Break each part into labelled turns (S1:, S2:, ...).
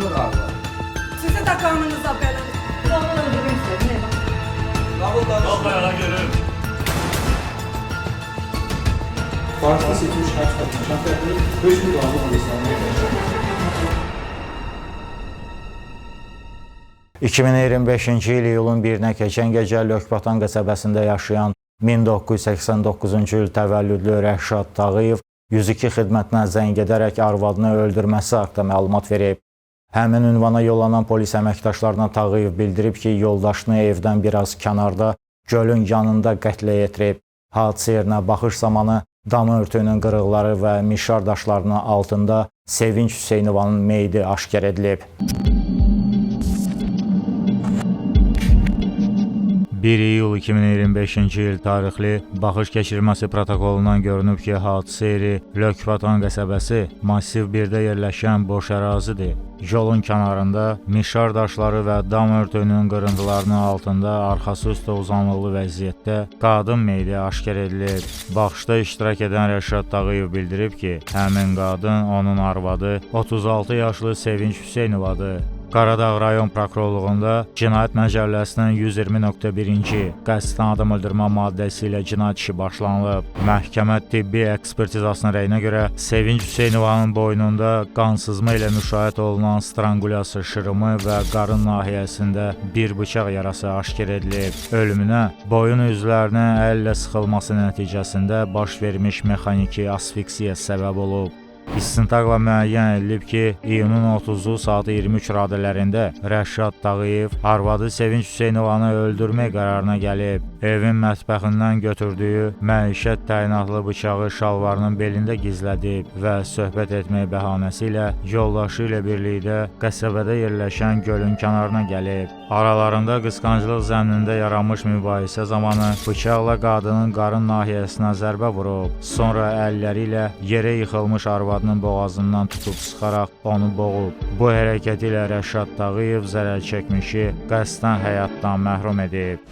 S1: Konuşmur arva.
S2: Sizi de kanınıza belanı.
S3: Onu öldürmek istedim. Ne bak.
S1: Qabul danış.
S4: Qalbayana görüm.
S5: Farsda seçilmiş kaç kadın şartları 5 bin dolarlık alışlarına
S6: 2025-ci il iyulun 1-nə keçən gecə Lökbatan qəsəbəsində yaşayan 1989-cu il təvəllüdlü Rəşad Tağıyev 102 xidmətinə zəng edərək arvadını öldürməsi haqqında məlumat verib. Həmin ünvana yollanan polis əməkdaşlarına Tağıyev bildirib ki, yoldaşını evdən biraz kənarda gölün yanında qətlə yetirib. Hadisə yerinə baxış zamanı dam örtüyünün qırıqları və mişar daşlarının altında Sevinç Hüseynovanın meyidi aşkar edilib. 1 iyul 2025-ci il tarixli baxış keçirməsi protokolundan görünüb ki, hadisə yeri Lökbatan qəsəbəsi Massiv 1-də yerləşən boş ərazidir. Yolun kənarında mişar daşları və dam örtüyünün qırıntılarının altında arxası üstə uzanıqlı vəziyyətdə qadın meyidi aşkar edilib. Baxışda iştirak edən Rəşad Tağıyev bildirib ki, həmin qadın onun arvadı 36 yaşlı Sevinç Hüseynovadır. Qaradağ rayon prokurorluğunda Cinayət Məcəlləsinin 120.1-ci qəsdən adam öldürmə maddəsi ilə cinayət işi başlanılıb. Məhkəmə tibbi ekspertizasının rəyinə görə Sevinç Hüseynovanın boynunda qansızma ilə müşahidə olunan strangulyasiya şırımı və qarın nahiyəsində bir bıçaq yarası aşkar edilib. Ölümünə boyun üzvlərinin əllə sıxılması nəticəsində baş vermiş mexaniki asfiksiya səbəb olub. İstintaqla müəyyən edilib ki, iyunun 30-u saat 23 radələrində Rəşad Tağıyev arvadı Sevinç Hüseynovanı öldürmək qərarına gəlib. Evin mətbəxindən götürdüyü məişət təyinatlı bıçağı şalvarının belində gizlədib və söhbət etmək bəhanəsi ilə yoldaşı ilə birlikdə qəsəbədə yerləşən gölün kənarına gəlib. Aralarında qısqanclıq zənnində yaranmış mübahisə zamanı bıçaqla qadının qarın nahiyəsinə zərbə vurub. Sonra əlləri ilə yerə yıxılmış arvadının boğazından tutub sıxaraq onu boğub. Bu hərəkəti ilə Rəşad Tağıyev zərər çəkmişi qəsdən həyatdan məhrum edib.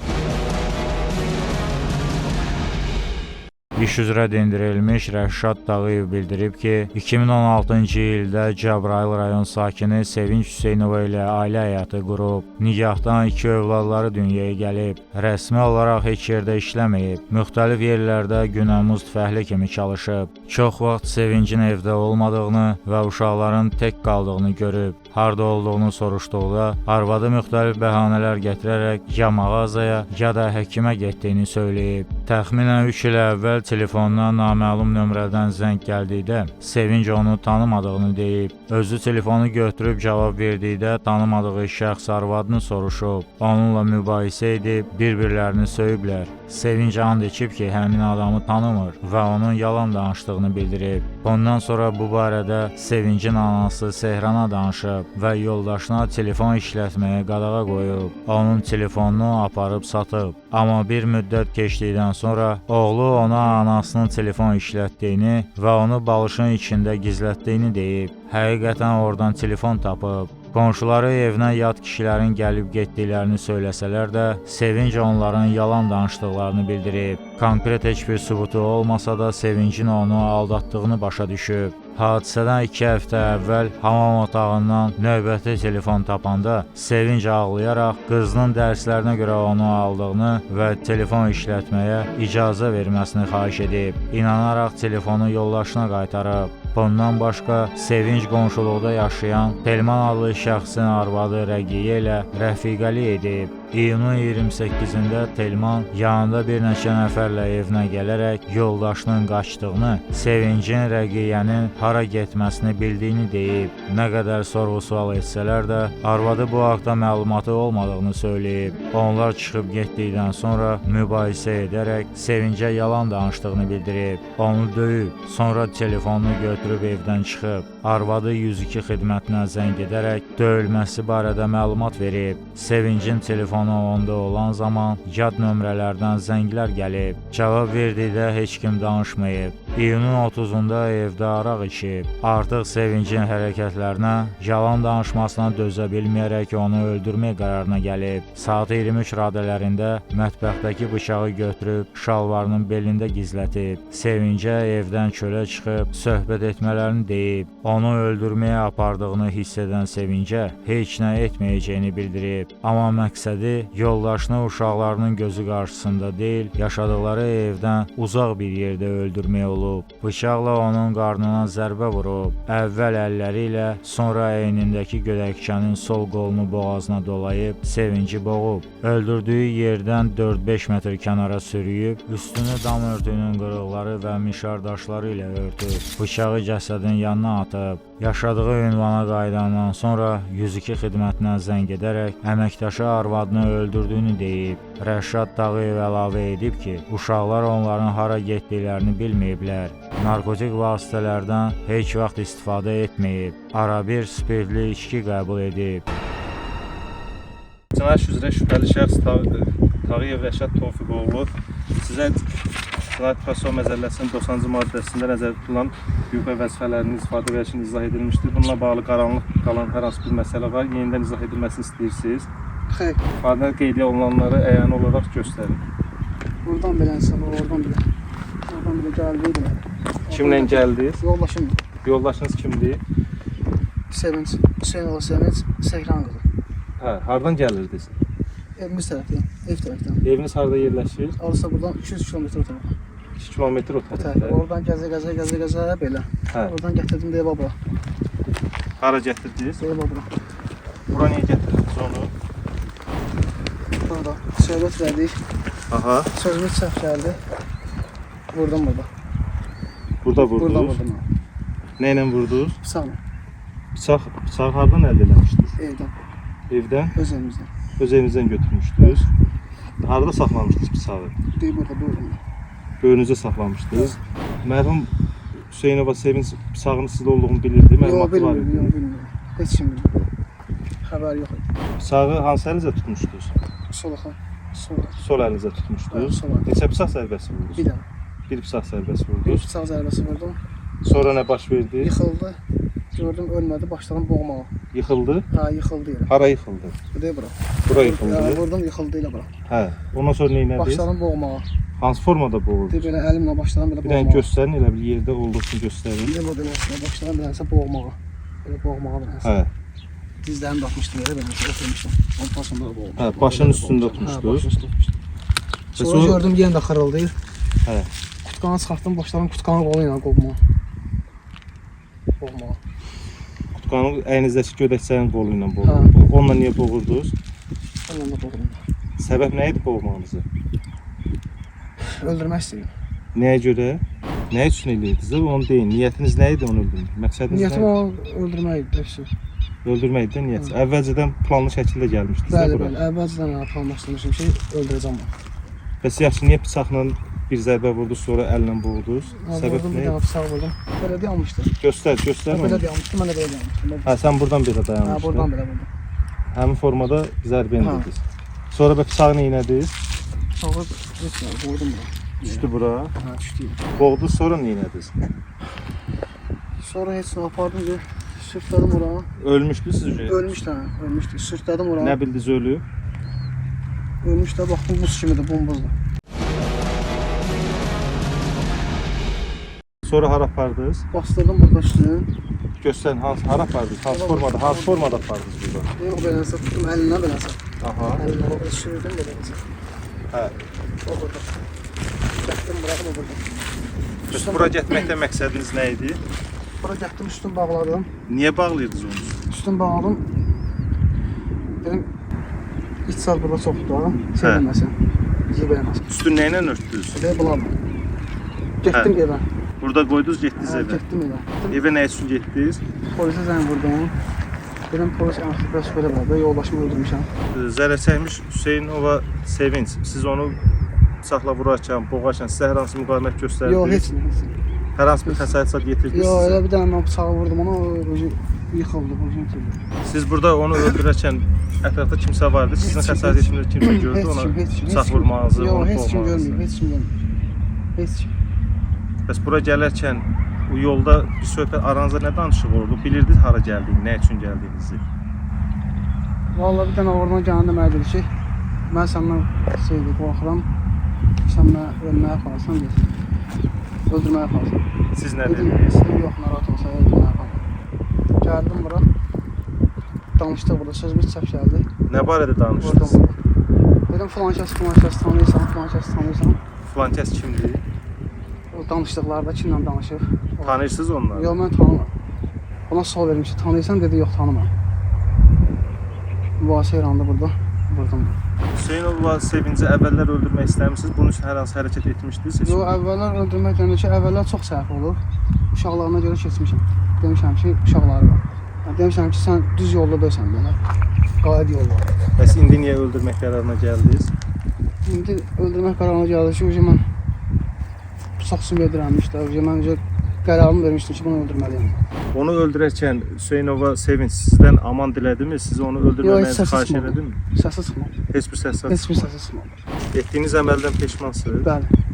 S6: İş üzrə dindirilmiş Rəşad Tağıyev bildirib ki, 2016-cı ildə Cəbrayıl rayon sakini Sevinç Hüseynova ilə ailə həyatı qurub. Nigahdan 2 övladları dünyaya gəlib. Rəsmi olaraq heç yerdə işləməyib. Müxtəlif yerlərdə günəmuz fəhli kimi çalışıb. Çox vaxt Sevincin evdə olmadığını və uşaqların tək qaldığını görüb. Harda olduğunu soruşduqda, arvadı müxtəlif bəhanələr gətirərək ya mağazaya, ya da həkimə getdiyini söyləyib. Təxminən 3 il əvvəl telefonuna naməlum nömrədən zəng gəldikdə Sevinç onu tanımadığını deyib. Özü telefonu götürüb cavab verdikdə tanımadığı şəxs arvadını soruşub. Onunla mübahisə edib bir-birlərini söyüblər. Sevinç and içib ki, həmin adamı tanımır və onun yalan danışdığını bildirib. Ondan sonra bu barədə Sevincin anası Sehrana danışıb və yoldaşına telefon işlətməyə qadağa qoyub. Onun telefonunu aparıb satıb. Amma bir müddət keçdikdən sonra oğlu ona anasının telefon işlətdiyini və onu balışın içində gizlətdiyini deyib. Həqiqətən oradan telefon tapıb. Qonşuları evinə yad kişilərin gəlib getdiklərini söyləsələr də, Sevinç onların yalan danışdıqlarını bildirib. Konkret heç bir sübutu olmasa da Sevincin onu aldatdığını başa düşüb. Hadisədən 2 həftə əvvəl hamam otağından növbəti telefon tapanda Sevinç ağlayaraq qızının dərslərinə görə onu aldığını və telefon işlətməyə icazə verməsini xahiş edib. İnanaraq telefonu yoldaşına qaytarıb. Bundan başqa Sevinç qonşuluqda yaşayan Telman adlı şəxsin arvadı Rəqiyyə ilə rəfiqəlik edib. İyunun 28-də Telman yanında bir neçə nəfərlə evinə gələrək yoldaşının qaçdığını, Sevincin Rəqiyyənin hara getməsini bildiyini deyib. Nə qədər sorğu-sual etsələr də, arvadı bu haqda məlumatı olmadığını söyləyib. Onlar çıxıb getdikdən sonra mübahisə edərək Sevincə yalan danışdığını bildirib. Onu döyüb, sonra telefonunu götürüb evdən çıxıb. Arvadı 102 xidmətinə zəng edərək döyülməsi barədə məlumat verib. Sevincin telefonu onda olan zaman yad nömrələrdən zənglər gəlib. Cavab verdikdə heç kim danışmayıb. İyunun 30-da evdə araq içib. Artıq Sevincin hərəkətlərinə, yalan danışmasına dözə bilməyərək onu öldürmək qərarına gəlib. Saat 23 radələrində mətbəxdəki bıçağı götürüb şalvarının belində gizlətib. Sevincə evdən çölə çıxıb söhbət etmələrini deyib. Onu öldürməyə apardığını hiss edən Sevincə heç nə etməyəcəyini bildirib. Amma məqsədi yoldaşını uşaqlarının gözü qarşısında deyil, yaşadıkları evdən uzaq bir yerdə öldürmək olub. Bıçaqla onun qarnına zərbə vurub. Əvvəl əlləri ilə, sonra əynindəki gödəkçənin sol qolunu boğazına dolayıb Sevinci boğub. Öldürdüyü yerdən 4-5 metr kənara sürüyüb, üstünü dam örtüyünün qırıqları və mişar daşları ilə örtüb. Bıçağı cəsədin yanına atıb. Yaşadığı ünvana qayıdandan sonra 102 xidmətinə zəng edərək əməkdaşı arvadını öldürdüyünü deyib. Rəşad Tağıyev əlavə edib ki, uşaqlar onların hara getdiklərini bilməyiblər. Narkotik vasitələrdən heç vaxt istifadə etməyib. Arabir spirtli içki qəbul edib.
S1: Cinayət üzrə şübhəli şəxs Tağıyev Rəşad Tofiqoğlu sizə Cinayət Prosessual Məcəlləsinin 90-cı maddəsində nəzərdə tutulan hüquq və vəzifələrini istifadə verişini izah edilmişdir. Bununla bağlı qaranlıq qalan hər hansı bir məsələ var, yenidən izah edilməsini istəyirsiniz.
S3: Xeyr.
S1: İfadədə qeydiyyat olunanları əyani olaraq göstərin.
S3: Buradan bilənsən, oradan bilə. Oradan bilə gəldiydim.
S1: Kimlə gəldiniz?
S3: Yoldaşım.
S1: Yoldaşınız kimdir?
S3: Sevinç. Hüseynova Sevinç. Sehran qızı.
S1: Hə, hardan gəlirdiniz?
S3: Evimiz tərəfdən. Ev tərəfdən.
S1: Eviniz harda yerləşir?
S3: Arısa buradan 200 kilometr o tərəfə.
S1: 2 kilometr o tərəfdə.
S3: Oradan gəzə belə.
S1: Hə.
S3: Oradan gətirdim deyə baba.
S1: Hara gətirdiniz?
S3: Deyə baba.
S1: Bura niyə gətirdiniz onu?
S3: Burada söhbət verdik.
S1: Aha.
S3: Sözümüz səhv gəldi. Vurdum burada.
S1: Burada vurdunuz?
S3: Burada vurdum.
S1: Nə ilə vurdunuz?
S3: Sağ
S1: Bıçaq hardan əldə eləmişdiniz?
S3: evdən.
S1: Evdən?
S3: Öz evimizdən.
S1: Öz evinizdən götürmüşdünüz. Harada saxlamışdınız bıçağı?
S3: Deyib burada buyurun.
S1: Böyrünüzə saxlamışdınız. Mərhum Hüseynova Sevinç bıçağının sizdə olduğunu bilirdi,
S3: Yox,
S1: məlumatı var idi.
S3: bilmirəm. Heç kim bilmir. Xəbər yox idi.
S1: Bıçağı hansı əlinizə tutmuşdunuz?
S3: Solaxa.
S1: Sol əlinizə tutmuşdunuz.
S3: Sol əl.
S1: Neçə bıçaq zərbəsi vurdunuz?
S3: Bir dənə.
S1: Bir bıçaq zərbəsi
S3: Bir
S1: vurdunuz.
S3: bıçaq zərbəsi vurdum.
S1: Sonra nə baş verdi?
S3: Yıxıldı. Gördüm ölmədi. Başladım boğmağa.
S1: Yıxıldı.
S3: Ha yıxıldı yerə.
S1: Hara yıxıldı?
S3: Bu deyil bura.
S1: Bura
S3: Ya,
S1: yıxıldı.
S3: vurdum yıxıldı elə bura.
S1: Hə. Ondan sonra nə etdiniz?
S3: Başladım boğmağa.
S1: Hansı formada boğurdunuz?
S3: Deyib belə əlimlə başladım belə
S1: Bir dənə
S3: boğmağa.
S1: göstərin, elə bir yerdə olduğunu göstərin.
S3: Deyib o deməsinə başladım beləsə boğmağa. Belə boğmağa beləsə.
S1: Hə.
S3: Dizlərimi də atmışdım yerə beləsə oturmuşdum. Ondan sonra boğmağa.
S1: Hə, başın üstündə
S3: Ha,
S1: tutmuşdunuz.
S3: başın üstündə tutmuşdum. Sonra
S1: sonra-
S3: gördüm yenə də xırıldayır.
S1: Hə.
S3: Kutkanı çıxartdım, başladım kutkanın qolu ilə qovmağa. Boğmağa.
S1: Tutqanın əyninizdəki gödəkçənin qolu ilə
S3: Hə.
S1: boğurdunuz. Onunla niyə boğurdunuz?
S3: Onunla da boğdum.
S1: Səbəb nə idi boğmağınızı?
S3: Öldürmək istəyirdim.
S1: Nəyə görə? Nə üçün eləyirdiniz? Onu deyin. Niyyətiniz nə idi onu öldürmək? Məqsədiniz
S3: Niyyətim
S1: nə?
S3: onu öldürmək idi, hepsi.
S1: Öldürmək idi niyyət. Əvvəlcədən planlı şəkildə gəlmişdiniz də
S3: Bəli,
S1: bura.
S3: bəli. Əvvəlcədən planlaşdırmışım ki, öldürəcəm onu.
S1: Bəs yaxşı niyə bıçaqla bir zərbə vurdunuz, sonra əllə boğdunuz? Səbəb
S3: Vurdum,
S1: nə
S3: bir
S1: idi?
S3: dənə bıçaq vurdum. Belə dayanmışdı.
S1: Göstər,
S3: Belə
S1: onu.
S3: dayanmışdı, mən də belə dayanmışdım.
S1: Hə, sən buradan belə
S3: Ha,
S1: dayanmışdın.
S3: buradan belə vurdum.
S1: Həmin formada zərbə
S3: Hə.
S1: endirdiniz. Sonra bıçağı neynədiniz?
S3: Bıçağı vurdum bura.
S1: Düşdü bura.
S3: Ha, düşdü.
S1: Boğdunuz, sonra neynədiniz?
S3: Sonra heç nə apardım ki, sürtlədim ora.
S1: Ölmüşdü siz üzrə.
S3: Ölmüşdü, hə, ölmüşdü. Sürtlədim ora.
S1: Nə bildiniz ölüb?
S3: Ölmüşdü, baxdım buz kimidir, bombuzdur.
S1: Sonra hara apardınız?
S3: Bastırdım burada üstünü.
S1: Göstərin, hara apardınız? Hansı formada apardınız burada?
S3: O beləsə tutdum əlindən beləsə.
S1: Aha.
S3: Əlindən o sürdüm beləsə.
S1: Hə.
S3: O burada. Çəkdim, bıraxdım o burada.
S1: Bəs bura getməkdə məqsədiniz nə idi?
S3: Bura getdim, üstünü bağladım.
S1: Niyə bağlayırdınız onu?
S3: Üstünü bağladım. Dedim, iç saz burada çoxdur da, sevməsin. Yiyəməsin.
S1: Üstünü nə ilə örtdünüz?
S3: Deyə bulandım. Getdim evə.
S1: Burada qoydunuz, getdiniz
S3: Hə,
S1: evə.
S3: getdim evə.
S1: Evə nə üçün getdiniz?
S3: Polisə zəng vurdum. Dedim, polis artıq bəs belə var, belə yoldaşımı öldürmüşəm.
S1: Zərər çəkmiş Hüseynova Sevinç. Siz onu bıçaqla vurarkən, boğarkən sizə hər hansı müqavimət
S3: Yox,
S1: göstərdiniz?
S3: heç nə.
S1: Hər hansı bir xəsarət yetirdiniz
S3: Yox,
S1: sizə?
S3: elə bir dənə mən bıçağı vurdum ona, o yıxıldı, o yıxıldı.
S1: Siz burada onu öldürərkən ətrafda kimsə vardı, sizin xəsarət etdiyiniz kimsə gördü ona
S3: Heç kim,
S1: bıçaq vurmağınızı,
S3: Yox,
S1: onu
S3: heç kim
S1: boğmağınızı.
S3: görməyib, heç kim görməyib. Heç kim.
S1: Bəs bura gələrkən o yolda bir söhbət aranızda nə danışıq oldu? Bilirdiniz hara gəldiyini, nə üçün gəldiyinizi?
S3: Vallahi bir dənə oradan gələndə mənə dedi ki, mən səndən qorxuram, sən mənə ölməyə qalsan deyirsən, öldürməyə qalsan.
S1: Siz nə
S3: Dedim,
S1: dediniz?
S3: yox, narahat olsa öldürməyə qalsan. Gəldim bura, danışdıq burada, sözümüz çəp gəldi.
S1: Nə barədə
S3: Oradan
S1: danışdınız?
S3: bura. Dedim, filan kəs tanıyırsan, filan kəs tanıyırsan.
S1: Filan kəs kimdir?
S3: O danışdıqlarda kimlə danışır?
S1: Tanıyırsınız onları?
S3: Yox, mən tanımam. Ona sual verim ki, tanıyırsan, dedi, yox, tanımam. Mübahisə İranda burada, buradan.
S1: Hüseynova Sevinci əvvəllər öldürmək istəmişsiniz, bunun üçün hər hansı hərəkət etmişdiniz?
S3: Yox, əvvəllər öldürmək deyəndə ki, əvvəllər çox səhv olur. Uşaqlarına görə keçmişəm. Demişəm ki, uşaqları var. Demişəm ki, sən düz yolda döysən belə. Qayıd yol var.
S1: Bəs indi niyə öldürmək qərarına gəldiniz?
S3: İndi öldürmək qərarına gəldi ki, mən çox sümeydirəm işte. Mən qərarımı vermişdim ki, bunu öldürməliyim.
S1: Onu öldürərkən Hüseynova Sevinç sizdən aman dilədimi? Siz onu öldürməmənizi xahiş elədimi?
S3: Səsi çıxmadı.
S1: Heç bir səs
S3: Heç bir səsi çıxmadı.
S1: Etdiyiniz əməldən peşmansınız?
S3: Bəli.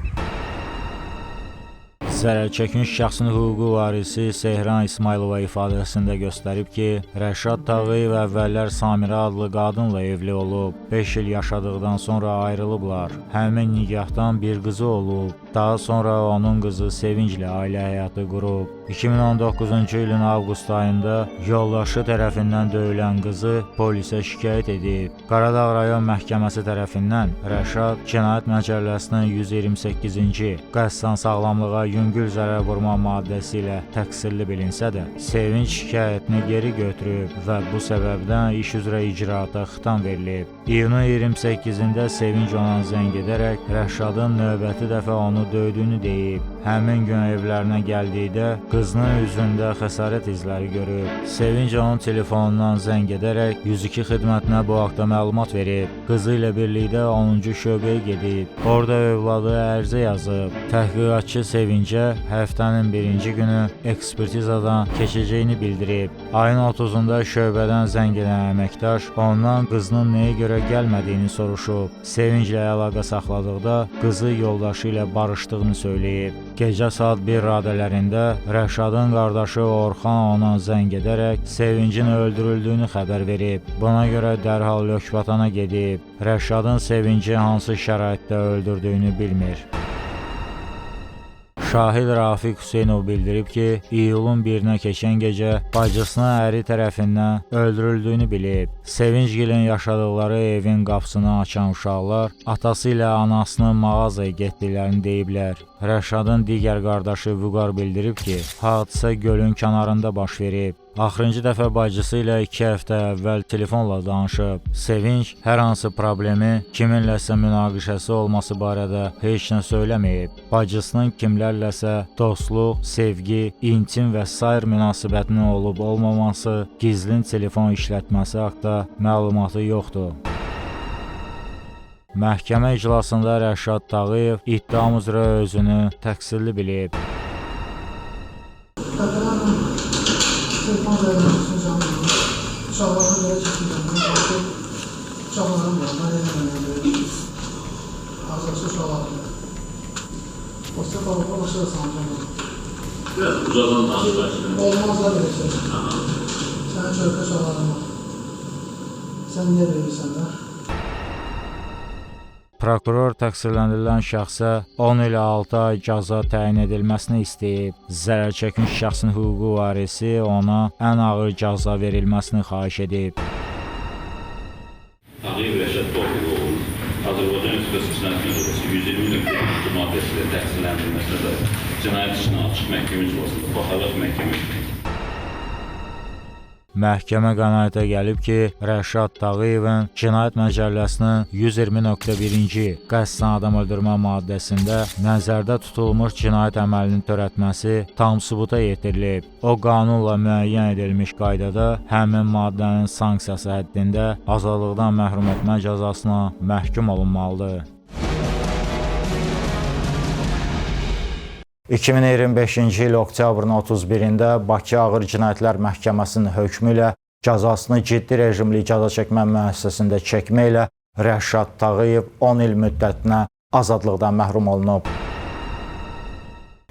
S6: Zərər çəkmiş şəxsin hüquqi varisi Sehran İsmailova ifadəsində göstərib ki, Rəşad Tağıyev əvvəllər Samirə adlı qadınla evli olub, 5 il yaşadıqdan sonra ayrılıblar. Həmin nikahdan bir qızı olub. Daha sonra onun qızı Sevinclə ailə həyatı qurub. 2019-cu ilin avqust ayında yoldaşı tərəfindən döyülən qızı polisə şikayət edib. Qaradağ rayon məhkəməsi tərəfindən Rəşad Cinayət Məcəlləsinin 128-ci qəsdən sağlamlığa yüngül zərər vurma maddəsi ilə təqsirli bilinsə də, Sevinç şikayətini geri götürüb və bu səbəbdən iş üzrə icraata xitam verilib. İyunun 28-də Sevinç ona zəng edərək Rəşadın növbəti dəfə onu döydüyünü deyib. Həmin gün evlərinə gəldikdə qızının üzündə xəsarət izləri görüb. Sevinç onun telefonundan zəng edərək 102 xidmətinə bu haqda məlumat verib. Qızı ilə birlikdə 10-cu şöbəyə gedib. Orada övladı ərizə yazıb. Təhqiqatçı Sevincə həftənin birinci günü ekspertizadan keçəcəyini bildirib. Ayın 30-da şöbədən zəng edən əməkdaş ondan qızının nəyə görə gəlmədiyini soruşub. Sevinclə əlaqə saxladıqda qızı yoldaşı ilə barışdığını söyləyib. Gecə saat 1 radələrində Rəşadın qardaşı Orxan ona zəng edərək Sevincin öldürüldüyünü xəbər verib. Buna görə dərhal Lökbatana gedib. Rəşadın Sevinci hansı şəraitdə öldürdüyünü bilmir. Şahid Rafiq Hüseynov bildirib ki, iyulun 1-nə keçən gecə bacısının əri tərəfindən öldürüldüyünü bilib. Sevincgilin yaşadıkları evin qapısını açan uşaqlar atası ilə anasının mağazaya getdiklərini deyiblər. Rəşadın digər qardaşı Vüqar bildirib ki, hadisə gölün kənarında baş verib. Axırıncı dəfə bacısı ilə 2 həftə əvvəl telefonla danışıb. Sevinç hər hansı problemi, kiminləsə münaqişəsi olması barədə heç nə söyləməyib. Bacısının kimlərləsə dostluq, sevgi, intim və sair münasibətinin olub-olmaması, gizlin telefon işlətməsi haqqında məlumatı yoxdur. Məhkəmə iclasında Rəşad Tağıyev iddiam üzrə özünü təqsirli bilib.
S3: Telefon vermişsin canım. Uşaqlarına görə çəkiləcəm. Uşaqlarım var, ayrı-ayrı. Hazırsı uşaqlarım var. O səfə olmasa da sanacağım.
S4: Biraz uzaqdan danışmışsın.
S3: Olmaz da belə şey. Sənin körpə uşaqlarım var. Sən niyə verirsən də?
S6: Prokuror təqsirləndirilən şəxsə 10 ilə 6 ay cəza təyin edilməsini istəyib. Zərər çəkmiş şəxsin hüquqi varisi ona ən ağır cəza verilməsini xahiş edib.
S4: Tağıyev Rəşad Tofiqoğlu Azərbaycan Respublikası Cinayət Məcəlləsinin 120.2 maddəsi ilə təqsirləndirilməsinə də cinayət işinə açıq məhkəmə iclasında baxaraq məhkəmə
S6: Məhkəmə qənaətə gəlib ki, Rəşad Tağıyevin Cinayət Məcəlləsinin 120.1-ci qəsdən adam öldürmə maddəsində nəzərdə tutulmuş cinayət əməlinin törətməsi tam sübuta yetirilib. O, qanunla müəyyən edilmiş qaydada həmin maddənin sanksiyası həddində azadlıqdan məhrum etmə cəzasına məhkum olunmalıdır. 2025-ci il oktyabrın 31-də Bakı Ağır Cinayətlər Məhkəməsinin hökmü ilə cəzasını ciddi rejimli cəza çəkmə müəssisəsində çəkmə ilə Rəşad Tağıyev 10 il müddətinə azadlıqdan məhrum olunub.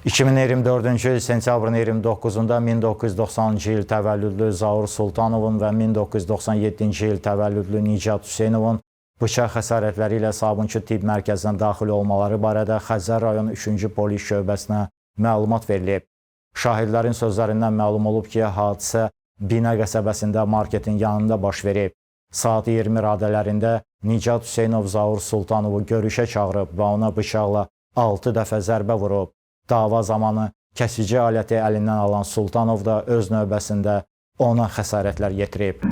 S6: 2024-cü il sentyabrın 29-da 1990-cı il təvəllüdlü Zaur Sultanovun və 1997-ci il təvəllüdlü Nicat Hüseynovun bıçaq xəsarətləri ilə Sabunçu Tibb Mərkəzinə daxil olmaları barədə Xəzər rayon 3-cü polis şöbəsinə məlumat verilib. Şahidlərin sözlərindən məlum olub ki, hadisə Bina qəsəbəsində marketin yanında baş verib. Saat 20 radələrində Nicat Hüseynov Zaur Sultanovu görüşə çağırıb və ona bıçaqla 6 dəfə zərbə vurub. Dava zamanı kəsici aləti əlindən alan Sultanov da öz növbəsində ona xəsarətlər yetirib.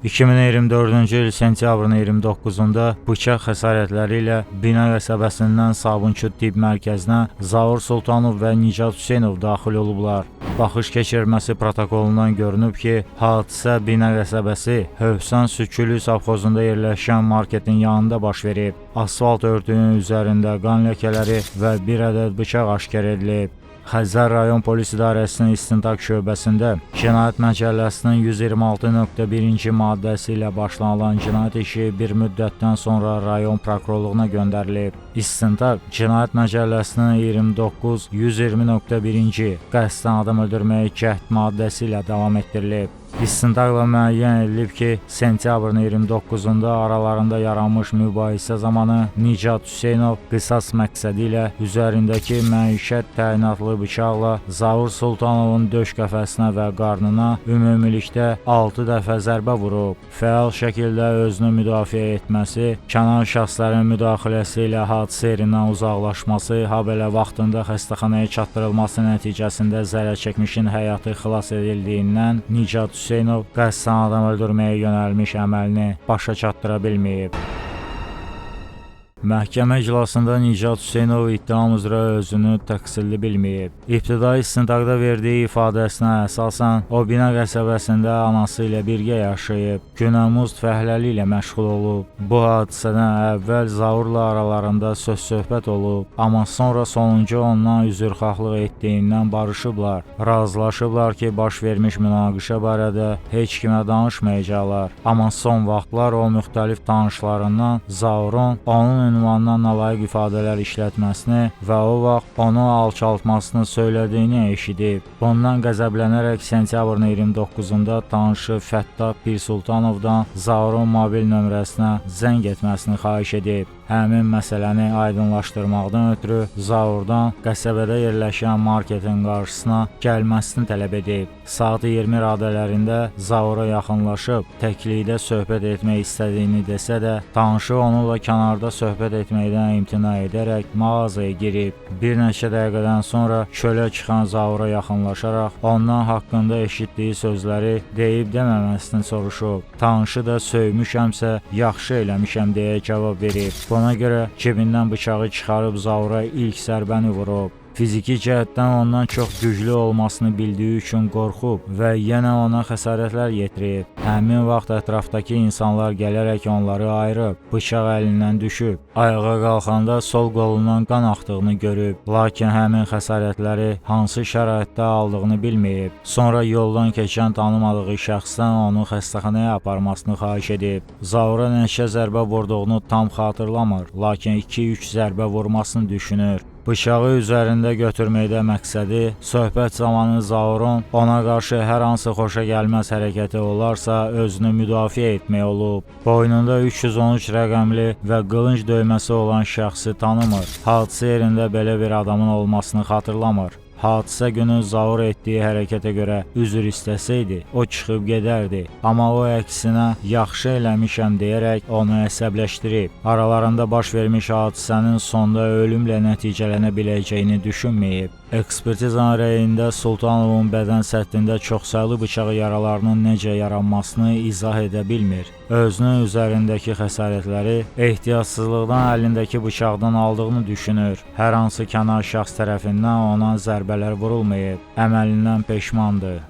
S6: 2024-cü il sentyabrın 29-da bıçaq xəsarətləri ilə Bina qəsəbəsindən Sabunçu Tibb Mərkəzinə Zaur Sultanov və Nicat Hüseynov daxil olublar. Baxış keçirməsi protokolundan görünüb ki, hadisə Bina qəsəbəsi Hövsan Sükülü savxozunda yerləşən marketin yanında baş verib. Asfalt örtüyünün üzərində qan ləkələri və bir ədəd bıçaq aşkar edilib. Xəzər rayon polis idarəsinin istintaq şöbəsində Cinayət Məcəlləsinin 126.1-ci maddəsi ilə başlanılan cinayət işi bir müddətdən sonra rayon prokurorluğuna göndərilib. İstintaq Cinayət Məcəlləsinin 29.120.1-ci qəsdən adam öldürməyə cəhd maddəsi ilə davam etdirilib. İstintaqla müəyyən edilib ki, sentyabrın 29-da aralarında yaranmış mübahisə zamanı Nicat Hüseynov qisas məqsədi ilə üzərindəki məişət təyinatlı bıçaqla Zaur Sultanovun döş qəfəsinə və qarnına ümumilikdə 6 dəfə zərbə vurub. Fəal şəkildə özünü müdafiə etməsi, kənar şəxslərin müdaxiləsi ilə hadisə yerindən uzaqlaşması, habelə vaxtında xəstəxanaya çatdırılması nəticəsində zərər çəkmişin həyatı xilas edildiyindən Nicat Hüseynov qəsdən adam öldürməyə yönəlmiş əməlini başa çatdıra bilməyib. Məhkəmə iclasında Nicat Hüseynov ittiham üzrə özünü təqsirli bilməyib. İbtidai istintaqda verdiyi ifadəsinə əsasən o Bina qəsəbəsində anası ilə birgə yaşayıb, günəmuz fəhləli ilə məşğul olub. Bu hadisədən əvvəl Zaurla aralarında söz-söhbət olub, amma sonra sonuncu ondan üzrxahlıq etdiyindən barışıblar. Razılaşıblar ki, baş vermiş münaqişə barədə heç kimə danışmayacaqlar. Amma son vaxtlar o müxtəlif tanışlarından Zaurun onun ünvandan nalayiq ifadələr işlətməsini və o vaxt onu alçaltmasını söylədiyini eşidib. Bundan qəzəblənərək sentyabrın 29-da tanışı Fəttah Pirsultanovdan Zaurun mobil nömrəsinə zəng etməsini xahiş edib. Həmin məsələni aydınlaşdırmaqdan ötürü Zaurdan qəsəbədə yerləşən marketin qarşısına gəlməsini tələb edib. Saat 20 radələrində Zaura yaxınlaşıb, təklikdə söhbət etmək istədiyini desə də, tanışı onunla kənarda söhbət etməkdən imtina edərək mağazaya girib. Bir neçə dəqiqədən sonra çölə çıxan Zaura yaxınlaşaraq ondan haqqında eşitdiyi sözləri deyib deməməsini soruşub. Tanışı da söymüşəmsə, yaxşı eləmişəm deyə cavab verib. Buna görə cibindən bıçağı çıxarıb Zaura ilk zərbəni vurub. Fiziki cəhətdən ondan çox güclü olmasını bildiyi üçün qorxub və yenə ona xəsarətlər yetirib. Həmin vaxt ətrafdakı insanlar gələrək onları ayırıb, bıçaq əlindən düşüb. Ayağa qalxanda sol qolundan qan axdığını görüb, lakin həmin xəsarətləri hansı şəraitdə aldığını bilməyib. Sonra yoldan keçən tanımadığı şəxsdən onu xəstəxanaya aparmasını xahiş edib. Zaura neçə zərbə vurduğunu tam xatırlamır, lakin 2-3 zərbə vurmasını düşünür. Bıçağı üzərində götürməkdə məqsədi söhbət zamanı Zaurun ona qarşı hər hansı xoşa gəlməz hərəkəti olarsa özünü müdafiə etmək olub. Boynunda 313 rəqəmli və qılınc döyməsi olan şəxsi tanımır. Hadisə yerində belə bir adamın olmasını xatırlamır. Hadisə günü Zaur etdiyi hərəkətə görə üzr istəsəydi, o çıxıb gedərdi. Amma o əksinə yaxşı eləmişəm deyərək onu əsəbləşdirib. Aralarında baş vermiş hadisənin sonda ölümlə nəticələnə biləcəyini düşünməyib. Ekspertizanın rəyində Sultanovun bədən səthində çoxsaylı bıçaq yaralarının necə yaranmasını izah edə bilmir. Özünün üzərindəki xəsarətləri ehtiyatsızlıqdan əlindəki bıçaqdan aldığını düşünür. Hər hansı kənar şəxs tərəfindən ona zərbələr vurulmayıb. Əməlindən peşmandır.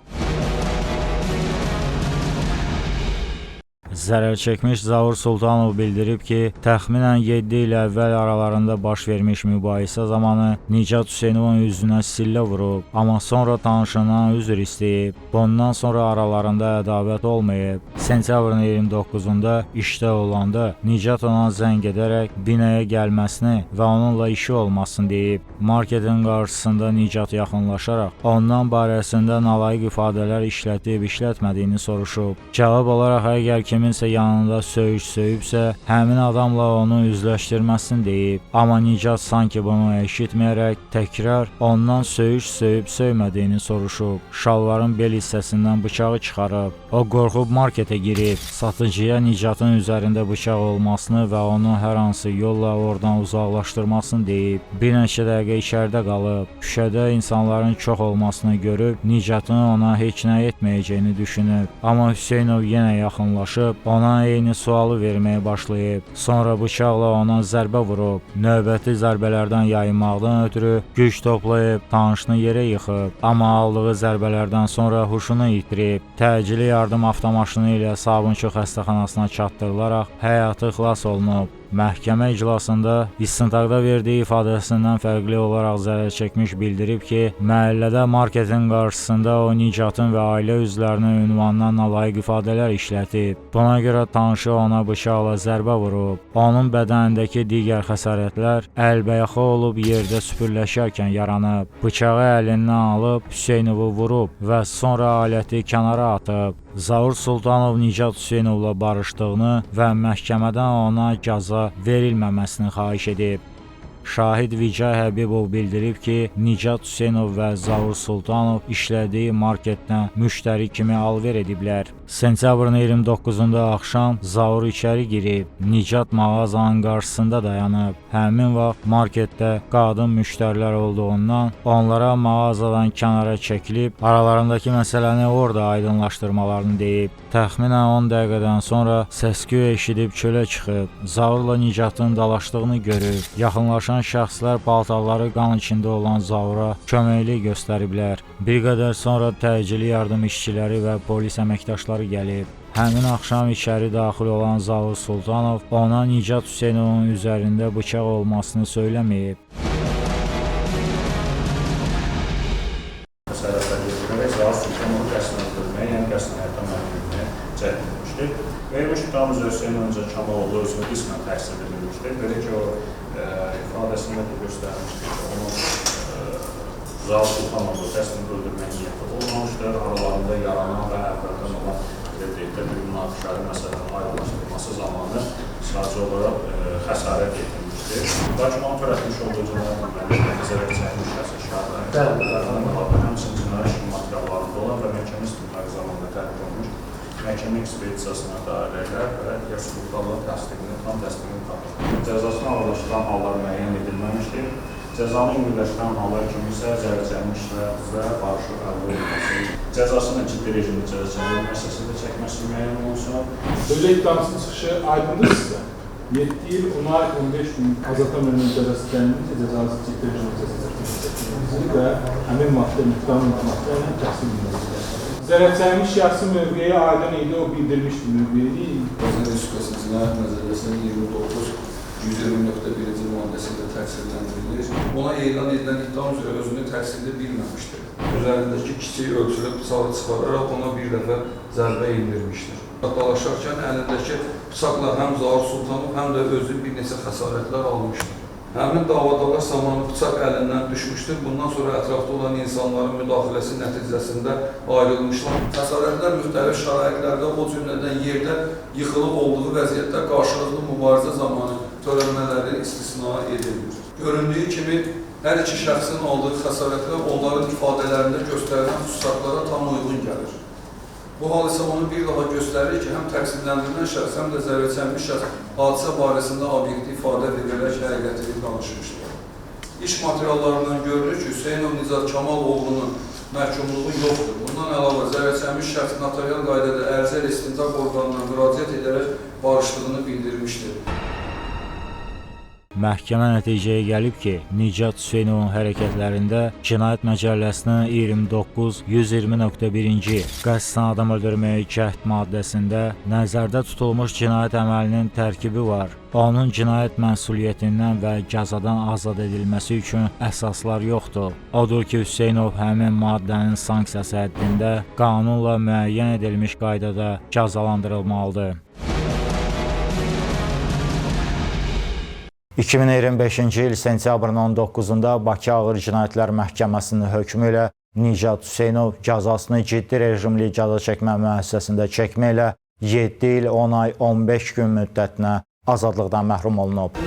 S6: Zərər çəkmiş Zaur Sultanov bildirib ki, təxminən 7 il əvvəl aralarında baş vermiş mübahisə zamanı Nicat Hüseynovun üzünə sillə vurub, amma sonra tanışından üzr istəyib. Bundan sonra aralarında ədavət olmayıb. Sentyabrın 29-da işdə olanda Nicat ona zəng edərək binaya gəlməsini və onunla işi olmasını deyib. Marketin qarşısında Nicat yaxınlaşaraq ondan barəsində nalayiq ifadələr işlətib-işlətmədiyini soruşub. Cavab olaraq əgər kiminsə yanında söyübsə, həmin adamla onu üzləşdirməsini deyib. Amma Nicat sanki bunu eşitməyərək təkrar ondan söyüb-söymədiyini soruşub. Şalvarın bel hissəsindən bıçağı çıxarıb. O qorxub marketə girib. Satıcıya Nicatın üzərində bıçaq olmasını və onu hər hansı yolla oradan uzaqlaşdırmasını deyib. Bir neçə dəqiqə içəridə qalıb. Şüşədə insanların çox olmasını görüb, Nicatın ona heç nə etməyəcəyini düşünüb. Amma Hüseynov yenə yaxınlaşıb, ona eyni sualı verməyə başlayıb. Sonra bıçaqla ona zərbə vurub. Növbəti zərbələrdən yayınmaqdan ötürü güc toplayıb, tanışını yerə yıxıb. Amma aldığı zərbələrdən sonra huşunu itirib. Təcili yardım avtomaşını ilə Sabunçu xəstəxanasına çatdırılaraq həyatı xilas olunub. Məhkəmə iclasında istintaqda verdiyi ifadəsindən fərqli olaraq zərər çəkmiş bildirib ki, məhəllədə marketin qarşısında o Nicatın və ailə üzvlərinin ünvanına nalayiq ifadələr işlətib. Buna görə tanışı ona bıçaqla zərbə vurub. Onun bədənindəki digər xəsarətlər əlbəyaxa olub yerdə süpürləşərkən yaranıb. Bıçağı əlindən alıb Hüseynovu vurub və sonra aləti kənara atıb. Zaur Sultanov Nicat Hüseynovla barışdığını və məhkəmədən ona cəza verilməməsini xahiş edib. Şahid Vicay Həbibov bildirib ki, Nicat Hüseynov və Zaur Sultanov işlədiyi marketdən müştəri kimi alver ediblər. Sentyabrın 29-da axşam Zaur içəri girib, Nicat mağazanın qarşısında dayanıb. Həmin vaxt marketdə qadın müştərilər olduğundan onlara mağazadan kənara çəkilib, aralarındakı məsələni orada aydınlaşdırmalarını deyib. Təxminən 10 dəqiqədən sonra səs-küy eşidib çölə çıxıb, Zaurla Nicatın dalaşdığını görüb. Yaxınlaşan şəxslər paltarları qan içində olan Zaura köməklik göstəriblər. Bir qədər sonra təcili yardım işçiləri və polis əməkdaşları gəlib. Həmin axşam içəri daxil olan Zaur Sultanov ona Nicat Hüseynovun üzərində bıçaq olmasını söyləməyib.
S1: Xəsarətlər yetirərək Zaur Sultanovu qəsdən öldürməyə, yəni qəsdən həyatdan məhrum etməyə cəhd etmişdir. Vermiş iddiamız Hüseyn öncə Çamaloğlu özünü qismən təqsir edilmişdir. Belə ki, o ifadəsində də göstərmişdir ki, onu Zaur Sultanovu qəsdən öldürməyə niyyəti olmamışdır. Aralarında yaranan və əvvəldən olan bir münaqişəli məsələnin ayrılaşdırılması zamanı sadəcə olaraq xəsarət yetirmişdir. Lakin onun törətmiş olduğu cinayət nəzərə çəkmiş şəxsi şahidlərindən həmçinin cinayət işi materiallarında olan və məhkəmə istintaqı zamanında təhqik olunmuş məhkəmə ekspedisiyasına dairələr və digər sübutlarla tam təsdiqini tapır. Cəzasını ağırlaşdıran hallar müəyyən edilməmişdir. Cəzanı yüngülləşdirən hallar kimi isə zərərçəkmişlərlə barışıq əldə edilməsi, cəzasının ciddi rejimli cəza çəkmə məsələsində çəkməsi müəyyən olsun.
S5: Böyle iddiamızın çıxışı aydındır sizə. 7 il, 10 ay, 15 gün azadlıqdan məhrum cəzası gəlinmişsə, cəzası ciddi rejimli cəza çəkməsi və həmin maddə müqdam maddə ilə təhsil edilməsi. Zərərçəkmiş şəxsi mövqeyə aydın idi, o bildirmişdi mövqeyi.
S7: Azərbaycan Respublikası Cinayət Məcəlləsinin 29-120.1-ci maddəsində təqsirləndirilir. Ona elan edilən iddiam üzrə özünü təqsirli bilməmişdir. Üzərindəki kiçik ölçülü bıçağı çıxararaq ona bir dəfə zərbə indirmişdir. Dalaşarkən əlindəki bıçaqla həm Zaur Sultanov, həm də özü bir neçə xəsarətlər almışdır. Həmin davadalar zamanı bıçaq əlindən düşmüşdür. Bundan sonra ətrafda olan insanların müdaxiləsi nəticəsində ayrılmışlar. Xəsarətlər müxtəlif şəraitlərdə, o cümlədən yerdə yıxılıb olduğu vəziyyətdə qarşılıqlı mübarizə zamanı törənmələri istisna edilir. Göründüyü kimi, hər iki şəxsin aldığı xəsarətlər onların ifadələrində göstərilən xüsusatlara tam uyğun gəlir. Bu hal isə onu bir daha göstərir ki, həm təqsirləndirilən şəxs, həm də zərərçəkmiş şəxs hadisə barəsində obyektiv ifadə verərək həqiqətini danışmışdır. İş materiallarından görünür ki, Hüseynov Nicat Kamaloğlu'nun məhkumluğu yoxdur. Bundan əlavə zərərçəkmiş şəxs notarial qaydada ərizə ilə istintaq orqanına müraciət edərək barışdığını bildirmişdir.
S6: Məhkəmə nəticəyə gəlib ki, Nicat Hüseynovun hərəkətlərində Cinayət Məcəlləsinin 29-120.1-ci qəsdən adam öldürməyə cəhd maddəsində nəzərdə tutulmuş cinayət əməlinin tərkibi var. Onun cinayət məsuliyyətindən və cəzadan azad edilməsi üçün əsaslar yoxdur. Odur ki, Hüseynov həmin maddənin sanksiyası həddində qanunla müəyyən edilmiş qaydada cəzalandırılmalıdır. 2025-ci il sentyabrın 19-da Bakı Ağır Cinayətlər Məhkəməsinin hökmü ilə Nicat Hüseynov cəzasını ciddi rejimli cəza çəkmə müəssisəsində çəkməklə 7 il 10 ay 15 gün müddətinə azadlıqdan məhrum olunub.